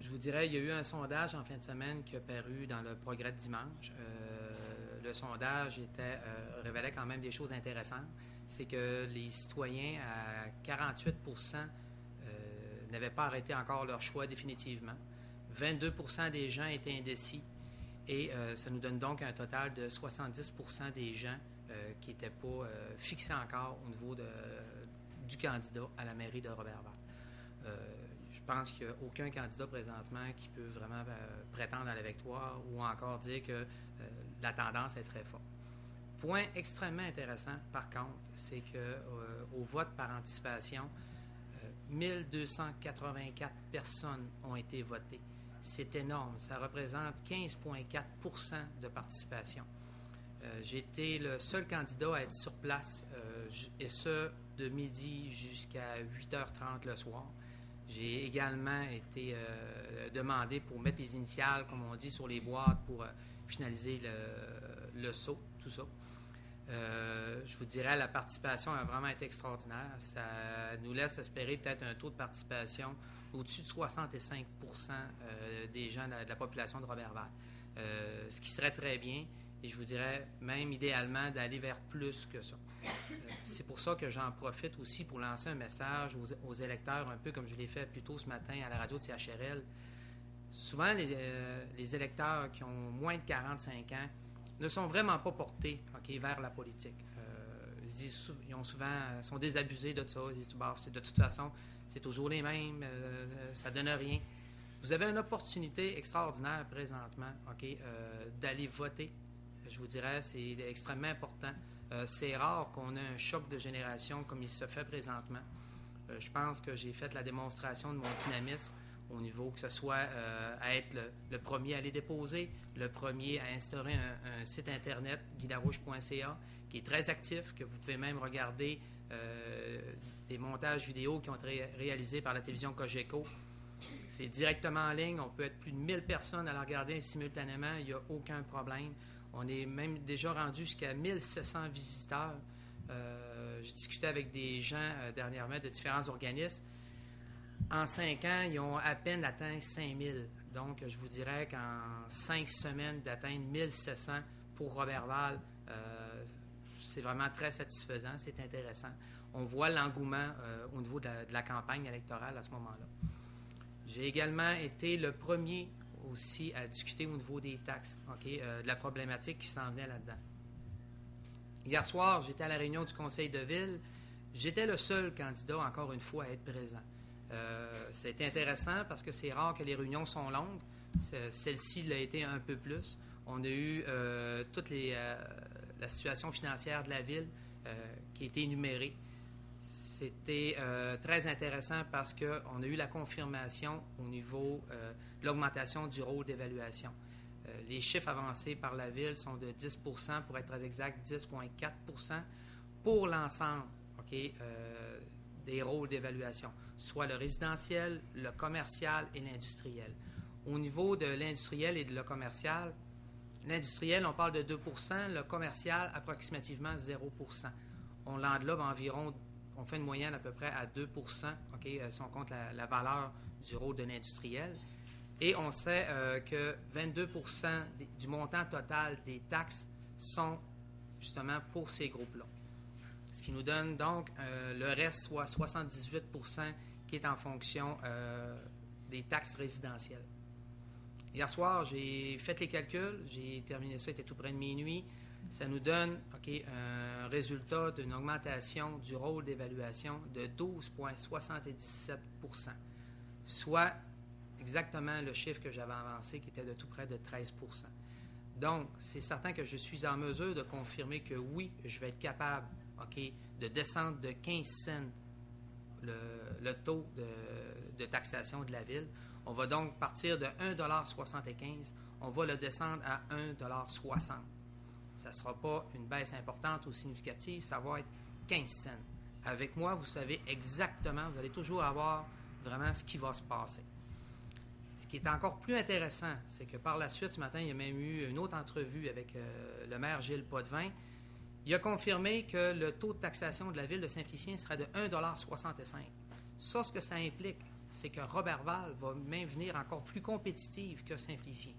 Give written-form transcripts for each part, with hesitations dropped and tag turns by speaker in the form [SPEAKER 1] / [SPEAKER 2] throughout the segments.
[SPEAKER 1] Je vous dirais, il y a eu un sondage en fin de semaine qui a paru dans le Progrès de dimanche. Le sondage révélait quand même des choses intéressantes. C'est que les citoyens, à 48 n'avaient pas arrêté encore leur choix définitivement. 22 des gens étaient indécis. Et ça nous donne donc un total de 70 des gens qui n'étaient pas fixés encore au niveau du candidat à la mairie de Roberval. Je pense qu'il n'y a aucun candidat présentement qui peut vraiment prétendre à la victoire ou encore dire que la tendance est très forte. Point extrêmement intéressant, par contre, c'est qu'au vote par anticipation, 1284 personnes ont été votées. C'est énorme. Ça représente 15,4 de participation. J'ai été le seul candidat à être sur place, et ce, de midi jusqu'à 8h30 le soir. J'ai également été demandé pour mettre les initiales, comme on dit, sur les boîtes pour finaliser le saut, tout ça. Je vous dirais, la participation a vraiment été extraordinaire. Ça nous laisse espérer peut-être un taux de participation au-dessus de 65 des gens de la population de Roberval, ce qui serait très bien. Et je vous dirais même idéalement d'aller vers plus que ça. C'est pour ça que j'en profite aussi pour lancer un message aux électeurs, un peu comme je l'ai fait plus tôt ce matin à la radio de CHRL. Souvent, les électeurs qui ont moins de 45 ans ne sont vraiment pas portés vers la politique. Ils sont désabusés de ça. Ils disent, de toute façon, c'est toujours les mêmes, ça ne donne rien. Vous avez une opportunité extraordinaire présentement d'aller voter. Je vous dirais, c'est extrêmement important. C'est rare qu'on ait un choc de génération comme il se fait présentement. Je pense que j'ai fait la démonstration de mon dynamisme au niveau que ce soit à être le premier à aller déposer, le premier à instaurer un site Internet, guidarouche.ca, qui est très actif, que vous pouvez même regarder des montages vidéo qui ont été réalisés par la télévision Cogeco. C'est directement en ligne. On peut être plus de 1000 personnes à la regarder simultanément. Il n'y a aucun problème. On est même déjà rendu jusqu'à 1700 visiteurs. J'ai discuté avec des gens dernièrement de différents organismes. En 5 ans, ils ont à peine atteint 5000. Donc, je vous dirais qu'en 5 semaines, d'atteindre 1700 pour Roberval, c'est vraiment très satisfaisant, c'est intéressant. On voit l'engouement au niveau de la campagne électorale à ce moment-là. J'ai également été le premier aussi à discuter au niveau des taxes, de la problématique qui s'en venait là-dedans. Hier soir, j'étais à la réunion du conseil de ville. J'étais le seul candidat, encore une fois, à être présent. C'était intéressant parce que c'est rare que les réunions sont longues. Celle-ci l'a été un peu plus. On a eu toute la situation financière de la ville qui a été énumérée. C'était très intéressant parce qu'on a eu la confirmation au niveau de l'augmentation du rôle d'évaluation. Les chiffres avancés par la ville sont de 10 pour être très exact, 10,4 pour l'ensemble des rôles d'évaluation, soit le résidentiel, le commercial et l'industriel. Au niveau de l'industriel et de le commercial, l'industriel, on parle de 2 le commercial, approximativement 0 On l'englobe environ, on fait une moyenne à peu près à 2 si on compte la valeur du rôle de l'industriel. Et on sait que 22 du montant total des taxes sont justement pour ces groupes-là. Ce qui nous donne donc le reste, soit 78 qui est en fonction des taxes résidentielles. Hier soir, j'ai fait les calculs, j'ai terminé ça, il était tout près de minuit. Ça nous donne un résultat d'une augmentation du rôle d'évaluation de 12,77 soit exactement le chiffre que j'avais avancé, qui était de tout près de 13 Donc, c'est certain que je suis en mesure de confirmer que oui, je vais être capable de descendre de 15 cents le taux de taxation de la ville. On va donc partir de 1,75 $, on va le descendre à 1,60 $. Ça ne sera pas une baisse importante ou significative, ça va être 15 cents. Avec moi, vous savez exactement, vous allez toujours avoir vraiment ce qui va se passer. Ce qui est encore plus intéressant, c'est que par la suite, ce matin, il y a même eu une autre entrevue avec le maire Gilles Potvin. Il a confirmé que le taux de taxation de la ville de Saint-Félicien serait de 1,65 $. Ça, ce que ça implique, c'est que Roberval va même venir encore plus compétitive que Saint-Félicien,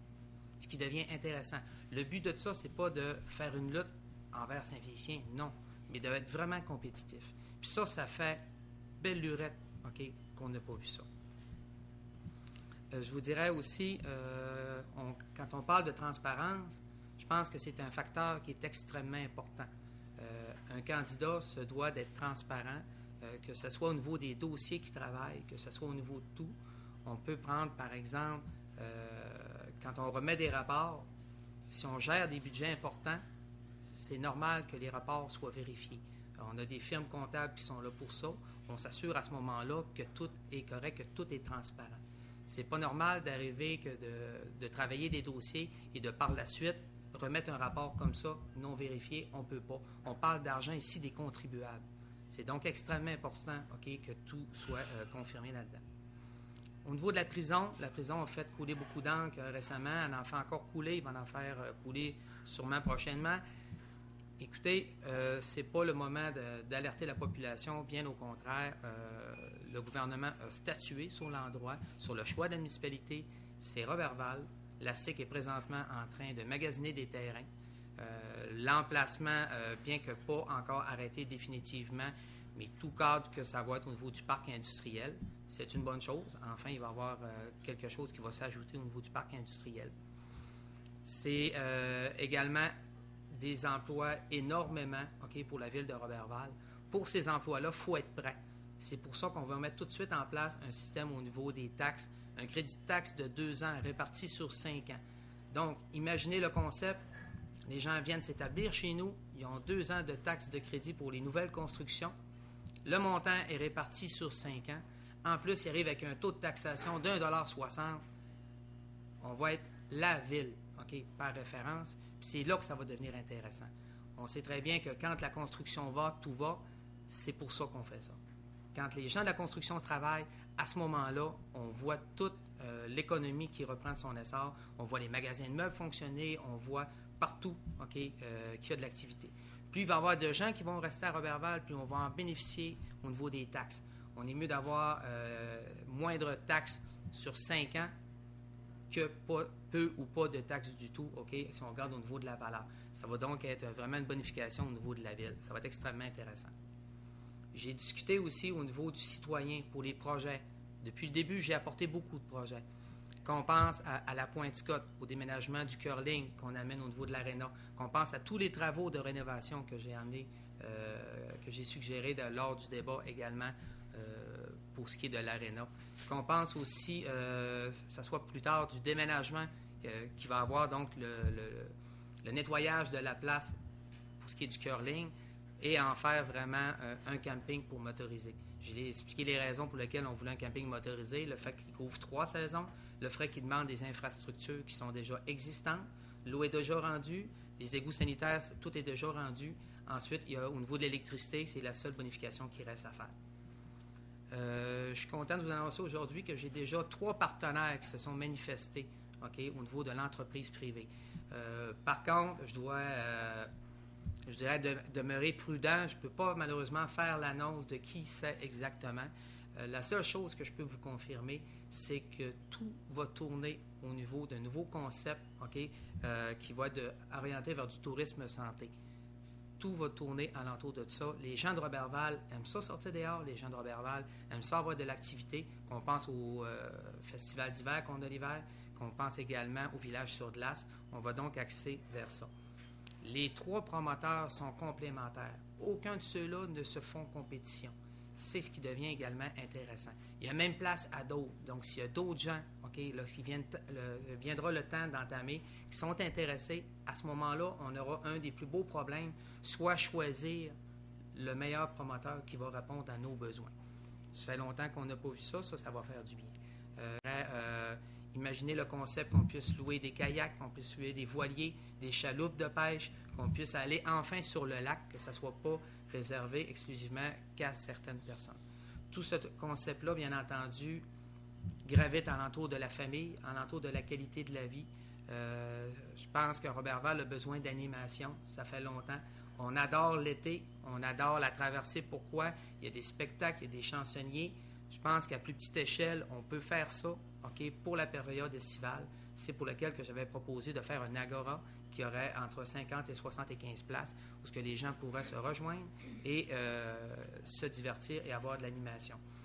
[SPEAKER 1] ce qui devient intéressant. Le but de ça, c'est pas de faire une lutte envers Saint-Félicien, non, mais d'être vraiment compétitif. Puis ça fait belle lurette, OK, qu'on n'a pas vu ça. Je vous dirais aussi, quand on parle de transparence, je pense que c'est un facteur qui est extrêmement important. Un candidat se doit d'être transparent, que ce soit au niveau des dossiers qu'il travaille, que ce soit au niveau de tout. On peut prendre, par exemple, quand on remet des rapports, si on gère des budgets importants, c'est normal que les rapports soient vérifiés. On a des firmes comptables qui sont là pour ça. On s'assure à ce moment-là que tout est correct, que tout est transparent. C'est pas normal d'arriver que de travailler des dossiers et de par la suite remettre un rapport comme ça non vérifié. On ne peut pas. On parle d'argent ici des contribuables. C'est donc extrêmement important, OK, que tout soit confirmé là-dedans. Au niveau de la prison a fait couler beaucoup d'encre récemment. Elle en fait encore couler. Il va en faire couler sûrement prochainement. Écoutez, ce n'est pas le moment d'alerter la population. Bien au contraire, le gouvernement a statué sur l'endroit, sur le choix de la municipalité. C'est Roberval. La SIC est présentement en train de magasiner des terrains. L'emplacement, bien que pas encore arrêté définitivement, mais tout cadre que ça va être au niveau du parc industriel, c'est une bonne chose. Enfin, il va y avoir quelque chose qui va s'ajouter au niveau du parc industriel. C'est également des emplois énormément, OK, pour la ville de Roberval. Pour ces emplois-là, il faut être prêt. C'est pour ça qu'on va mettre tout de suite en place un système au niveau des taxes, un crédit de taxe de 2 ans réparti sur 5 ans. Donc, imaginez le concept. Les gens viennent s'établir chez nous. Ils ont 2 ans de taxes de crédit pour les nouvelles constructions. Le montant est réparti sur 5 ans. En plus, il arrive avec un taux de taxation d'1,60 $. On va être la ville, OK, par référence. Puis c'est là que ça va devenir intéressant. On sait très bien que quand la construction va, tout va. C'est pour ça qu'on fait ça. Quand les gens de la construction travaillent, à ce moment-là, on voit toute l'économie qui reprend son essor. On voit les magasins de meubles fonctionner. On voit partout, OK, qu'il y a de l'activité. Plus il va y avoir de gens qui vont rester à Roberval, plus on va en bénéficier au niveau des taxes. On est mieux d'avoir moindre taxes sur 5 ans que peu ou pas de taxes du tout, OK, si on regarde au niveau de la valeur. Ça va donc être vraiment une bonification au niveau de la ville. Ça va être extrêmement intéressant. J'ai discuté aussi au niveau du citoyen pour les projets. Depuis le début, j'ai apporté beaucoup de projets. Qu'on pense à la Pointe-Scott, au déménagement du curling qu'on amène au niveau de l'aréna, qu'on pense à tous les travaux de rénovation que j'ai amenés, que j'ai suggérés lors du débat également pour ce qui est de l'aréna. Qu'on pense aussi, ça soit plus tard, du déménagement qui va avoir donc le nettoyage de la place pour ce qui est du curling et en faire vraiment un camping pour motoriser. J'ai expliqué les raisons pour lesquelles on voulait un camping motorisé, le fait qu'il couvre 3 saisons, le fait qu'il demande des infrastructures qui sont déjà existantes, l'eau est déjà rendue, les égouts sanitaires, tout est déjà rendu. Ensuite, il y a, au niveau de l'électricité, c'est la seule bonification qui reste à faire. Je suis content de vous annoncer aujourd'hui que j'ai déjà 3 partenaires qui se sont manifestés, OK, au niveau de l'entreprise privée. Par contre, je dirais demeurer prudent. Je ne peux pas malheureusement faire l'annonce de qui c'est exactement. La seule chose que je peux vous confirmer, c'est que tout va tourner au niveau d'un nouveau concept, OK, qui va être orienté vers du tourisme santé. Tout va tourner alentour de ça. Les gens de Roberval aiment ça sortir dehors. Les gens de Roberval aiment ça avoir de l'activité. Qu'on pense au festival d'hiver qu'on a l'hiver, qu'on pense également au village sur glace. On va donc axer vers ça. Les 3 promoteurs sont complémentaires. Aucun de ceux-là ne se font compétition. C'est ce qui devient également intéressant. Il y a même place à d'autres. Donc, s'il y a d'autres gens, OK, lorsqu'il viendra le temps d'entamer, qui sont intéressés, à ce moment-là, on aura un des plus beaux problèmes, soit choisir le meilleur promoteur qui va répondre à nos besoins. Ça fait longtemps qu'on n'a pas vu ça, ça va faire du bien. Imaginez le concept qu'on puisse louer des kayaks, qu'on puisse louer des voiliers, des chaloupes de pêche, qu'on puisse aller enfin sur le lac, que ça ne soit pas réservé exclusivement qu'à certaines personnes. Tout ce concept-là, bien entendu, gravite alentour de la famille, alentour de la qualité de la vie. Je pense que Roberval a besoin d'animation, ça fait longtemps. On adore l'été, on adore la traversée. Pourquoi? Il y a des spectacles, il y a des chansonniers. Je pense qu'à plus petite échelle, on peut faire ça, OK, pour la période estivale. C'est pour lequel que j'avais proposé de faire un agora qui aurait entre 50 et 75 places où ce que les gens pourraient se rejoindre et se divertir et avoir de l'animation.